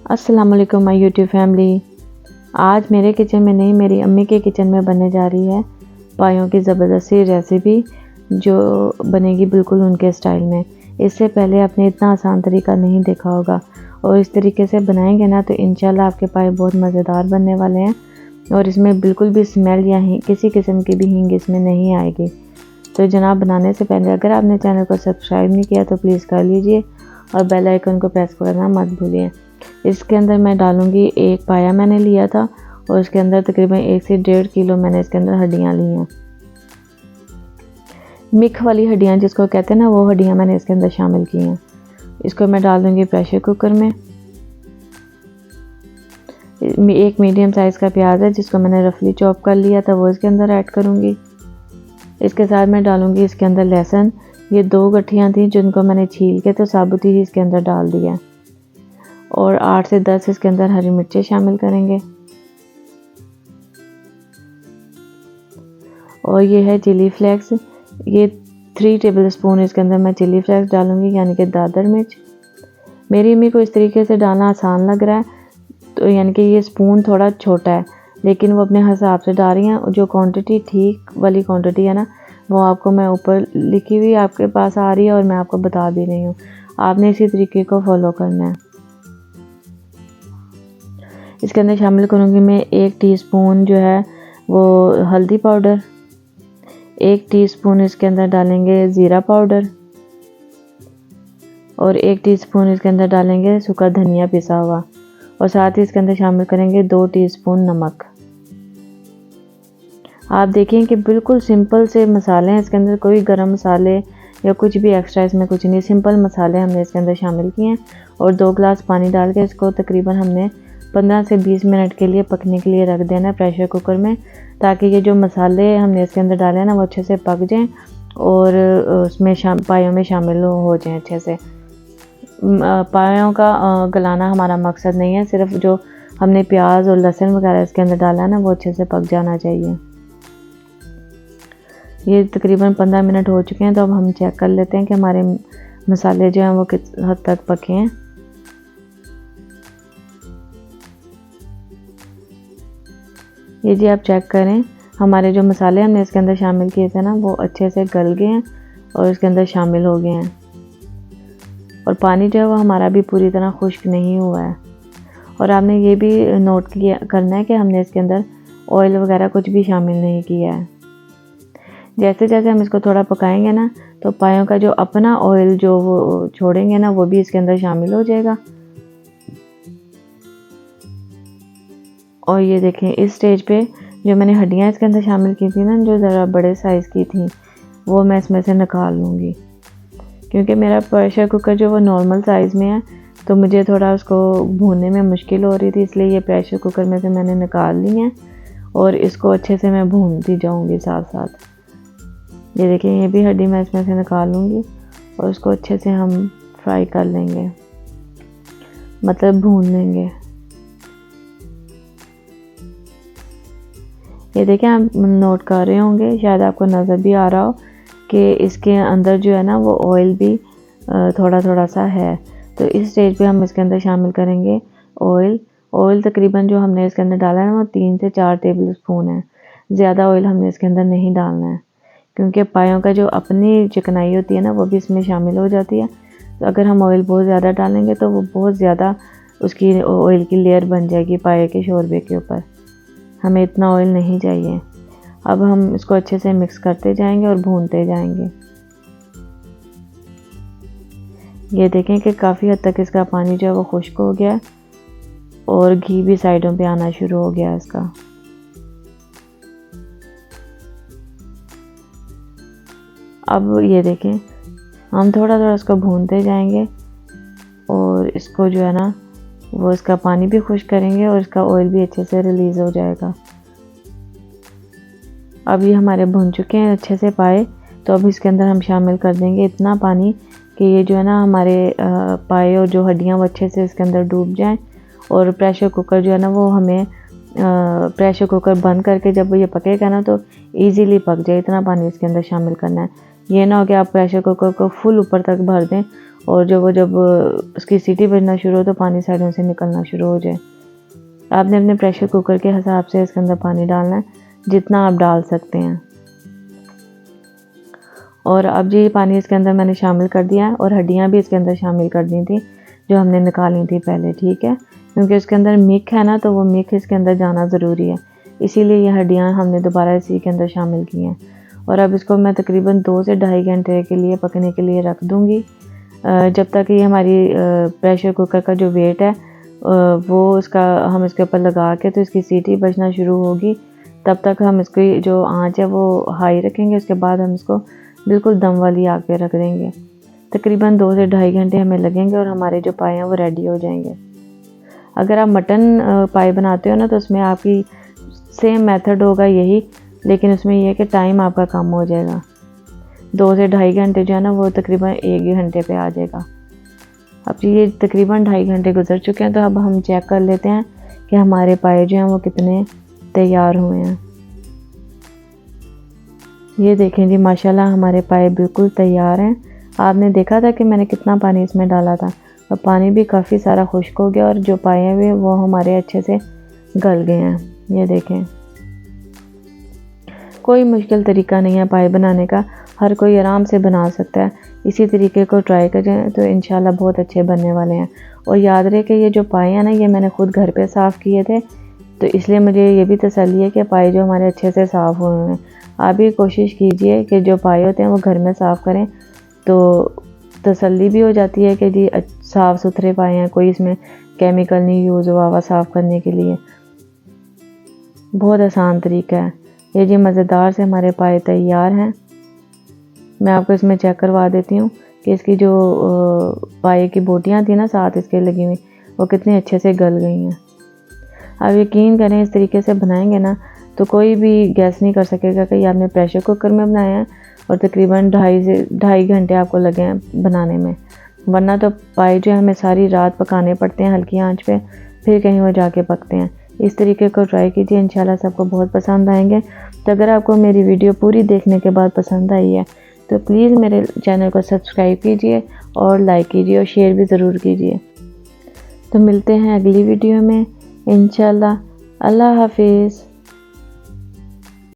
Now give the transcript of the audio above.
अस्सलाम वालेकुम my YouTube family. आज मेरे किचन में नहीं, मेरी अम्मी के किचन में बनने जा रही है पायों की ज़बरदस्ती रेसिपी, जो बनेगी बिल्कुल उनके स्टाइल में। इससे पहले आपने इतना आसान तरीका नहीं देखा होगा और इस तरीके से बनाएंगे ना तो इंशाल्लाह आपके पाए बहुत मज़ेदार बनने वाले हैं और इसमें बिल्कुल भी स्मेल या किसी किस्म की भी हींग इसमें नहीं आएगी। तो जनाब, बनाने से पहले अगर आपने चैनल को सब्सक्राइब नहीं किया तो प्लीज़ कर लीजिए और बेल आइकन को प्रेस करना मत भूलिए। इसके अंदर मैं डालूंगी एक पाया मैंने लिया था और इसके अंदर तकरीबन 1 से 1.5 किलो मैंने इसके अंदर हड्डियाँ ली हैं। मिख वाली हड्डियाँ जिसको कहते हैं ना, वो हड्डियाँ मैंने इसके अंदर शामिल की हैं। इसको मैं डाल दूंगी प्रेशर कुकर में। एक मीडियम साइज़ का प्याज है जिसको मैंने रफली चॉप कर लिया था, वो इसके अंदर ऐड करूँगी। इसके साथ मैं डालूँगी इसके अंदर लहसुन। ये 2 गठियाँ थी जिनको मैंने छील के तो साबुत ही इसके अंदर डाल दिया और 8 से 10 इसके अंदर हरी मिर्चें शामिल करेंगे। और ये है चिली फ्लेक्स, ये 3 टेबल स्पून इसके अंदर मैं चिली फ्लेक्स डालूंगी, यानी कि दादर मिर्च। मेरी अम्मी को इस तरीके से डालना आसान लग रहा है, तो यानी कि ये स्पून थोड़ा छोटा है लेकिन वो अपने हिसाब से डाल रही हैं। जो क्वांटिटी ठीक वाली क्वांटिटी है ना, वो आपको मैं ऊपर लिखी हुई आपके पास आ रही है और मैं आपको बता भी रही हूँ। आपने इसी तरीके को फॉलो करना है। इसके अंदर शामिल करूँगी मैं 1 टीस्पून जो है वो हल्दी पाउडर, 1 टीस्पून इसके अंदर डालेंगे ज़ीरा पाउडर और 1 टीस्पून इसके अंदर डालेंगे सूखा धनिया पिसा हुआ और साथ ही इसके अंदर शामिल करेंगे 2 टीस्पून नमक। आप देखें कि बिल्कुल सिंपल से मसाले हैं, इसके अंदर कोई गरम मसाले या कुछ भी एक्स्ट्रा इसमें कुछ नहीं, सिंपल मसाले हमने इसके अंदर शामिल किए हैं। और 2 गिलास पानी डाल के इसको तकरीबन हमने 15 से 20 मिनट के लिए पकने के लिए रख देना है प्रेशर कुकर में, ताकि ये जो मसाले हमने इसके अंदर डाले हैं ना वो अच्छे से पक जाएं और उसमें पायों में शामिल हो जाएं अच्छे से। पायों का गलाना हमारा मकसद नहीं है, सिर्फ जो हमने प्याज और लहसुन वगैरह इसके अंदर डाला है ना वो अच्छे से पक जाना चाहिए। ये तकरीबन 15 मिनट हो चुके हैं, तो अब हम चेक कर लेते हैं कि हमारे मसाले जो हैं वो किस हद तक पके हैं। ये जी आप चेक करें, हमारे जो मसाले हमने इसके अंदर शामिल किए थे ना वो अच्छे से गल गए हैं और इसके अंदर शामिल हो गए हैं। और पानी जो है वो हमारा भी पूरी तरह खुश्क नहीं हुआ है। और आपने ये भी नोट करना है कि हमने इसके अंदर ऑयल वगैरह कुछ भी शामिल नहीं किया है। जैसे जैसे हम इसको थोड़ा पकाएंगे ना तो पायों का जो अपना ऑयल जो वो छोड़ेंगे ना वो भी इसके अंदर शामिल हो जाएगा। और ये देखें, इस स्टेज पे जो मैंने हड्डियाँ इसके अंदर शामिल की थी ना, जो ज़रा बड़े साइज़ की थी, वो मैं इसमें से निकाल लूँगी। क्योंकि मेरा प्रेशर कुकर जो वो नॉर्मल साइज़ में है तो मुझे थोड़ा उसको भूनने में मुश्किल हो रही थी, इसलिए ये प्रेशर कुकर में से मैंने निकाल ली हैं और इसको अच्छे से मैं भूनती जाऊँगी साथ साथ। ये देखिए, ये भी हड्डी मैं इसमें से निकाल लूँगी और उसको अच्छे से हम फ्राई कर लेंगे, मतलब भून लेंगे। ये देखें, आप नोट कर रहे होंगे, शायद आपको नज़र भी आ रहा हो कि इसके अंदर जो है ना वो ऑयल भी थोड़ा थोड़ा सा है। तो इस स्टेज पे हम इसके अंदर शामिल करेंगे ऑयल तकरीबन जो हमने इसके अंदर डाला है ना वो 3 से 4 टेबल स्पून है। ज़्यादा ऑयल हमने इसके अंदर नहीं डालना है, क्योंकि पायों का जो अपनी चिकनाई होती है ना वो भी इसमें शामिल हो जाती है। तो अगर हम ऑयल बहुत ज़्यादा डालेंगे तो वो बहुत ज़्यादा उसकी ऑयल की लेयर बन जाएगी पाए के शोरबे के ऊपर। हमें इतना ऑयल नहीं चाहिए। अब हम इसको अच्छे से मिक्स करते जाएंगे और भूनते जाएंगे। ये देखें कि काफ़ी हद तक इसका पानी जो है वो खुश्क हो गया और घी भी साइडों पे आना शुरू हो गया इसका। अब ये देखें, हम थोड़ा थोड़ा इसको भूनते जाएंगे और इसको जो है ना वो इसका पानी भी खुश्क करेंगे और इसका ऑयल भी अच्छे से रिलीज़ हो जाएगा। अब ये हमारे भुन चुके हैं अच्छे से पाए, तो अब इसके अंदर हम शामिल कर देंगे इतना पानी कि ये जो है ना हमारे पाए और जो हड्डियाँ वो अच्छे से इसके अंदर डूब जाएं। और प्रेशर कुकर जो है ना वो हमें प्रेशर कुकर बंद करके जब ये पकेगा ना तो ईज़िली पक जाए, इतना पानी इसके अंदर शामिल करना है। ये ना हो कि आप प्रेशर कुकर को फुल ऊपर तक भर दें और जब उसकी सीटी बजना शुरू हो तो पानी साइडों से निकलना शुरू हो जाए। आपने अपने प्रेशर कुकर के हिसाब से इसके अंदर पानी डालना है, जितना आप डाल सकते हैं। और अब जी पानी इसके अंदर मैंने शामिल कर दिया है और हड्डियाँ भी इसके अंदर शामिल कर दी थी जो हमने निकाली थी पहले, ठीक है। क्योंकि इसके अंदर मिक है ना, तो वो मिक इसके अंदर जाना ज़रूरी है, इसीलिए ये हड्डियाँ हमने दोबारा इसी के अंदर शामिल की हैं। और अब इसको मैं तकरीबन 2 से ढाई घंटे के लिए पकने के लिए रख दूँगी, जब तक ये हमारी प्रेशर कुकर का जो वेट है वो हम इसके ऊपर लगा के तो इसकी सीटी बजना शुरू होगी, तब तक हम इसकी जो आँच है वो हाई रखेंगे। उसके बाद हम इसको बिल्कुल दम वाली आग पे रख देंगे। तकरीबन 2 से ढाई घंटे हमें लगेंगे और हमारे जो पाए हैं वो रेडी हो जाएंगे। अगर आप मटन पाए बनाते हो ना, तो उसमें आपकी सेम मेथड होगा यही, लेकिन उसमें यह है कि टाइम आपका कम हो जाएगा। 2 से ढाई घंटे जो है ना वो तकरीबन 1 घंटे पे आ जाएगा। अब ये तकरीबन ढाई घंटे गुजर चुके हैं, तो अब हम चेक कर लेते हैं कि हमारे पाए जो हैं वो कितने तैयार हुए हैं। ये देखें जी, माशाल्लाह हमारे पाए बिल्कुल तैयार हैं। आपने देखा था कि मैंने कितना पानी इसमें डाला था, और पानी भी काफ़ी सारा खुश्क हो गया और जो पाए हुए वो हमारे अच्छे से गल गए हैं। ये देखें, कोई मुश्किल तरीका नहीं है पाए बनाने का, हर कोई आराम से बना सकता है। इसी तरीके को ट्राई करें तो इंशाल्लाह बहुत अच्छे बनने वाले हैं। और याद रहे कि ये जो पाए हैं ना, ये मैंने खुद घर पे साफ़ किए थे, तो इसलिए मुझे ये भी तसल्ली है कि पाए जो हमारे अच्छे से साफ़ हुए हैं। आप भी कोशिश कीजिए कि जो पाए होते हैं वो घर में साफ़ करें, तो तसल्ली भी हो जाती है कि जी साफ़ सुथरे पाए हैं, कोई इसमें केमिकल नहीं यूज़ हुआ हुआ साफ़ करने के लिए। बहुत आसान तरीका है ये जी। मज़ेदार से हमारे पाए तैयार हैं। मैं आपको इसमें चेक करवा देती हूँ कि इसकी जो पाए की बोटियाँ थी ना साथ इसके लगी हुई, वो कितने अच्छे से गल गई हैं। आप यकीन करें, इस तरीके से बनाएंगे ना तो कोई भी गैस नहीं कर सकेगा कि आपने प्रेशर कुकर में बनाया है और तकरीबन 2.5 घंटे आपको लगे हैं बनाने में। वरना तो पाए जो हमें सारी रात पकाने पड़ते हैं हल्की आंच पे, फिर कहीं वो जाके पकते हैं। इस तरीके को ट्राई कीजिए, इंशाल्लाह सबको बहुत पसंद आएंगे। तो अगर आपको मेरी वीडियो पूरी देखने के बाद पसंद आई है तो प्लीज़ मेरे चैनल को सब्सक्राइब कीजिए और लाइक कीजिए और शेयर भी ज़रूर कीजिए। तो मिलते हैं अगली वीडियो में इंशाल्लाह। अल्लाह हाफिज़।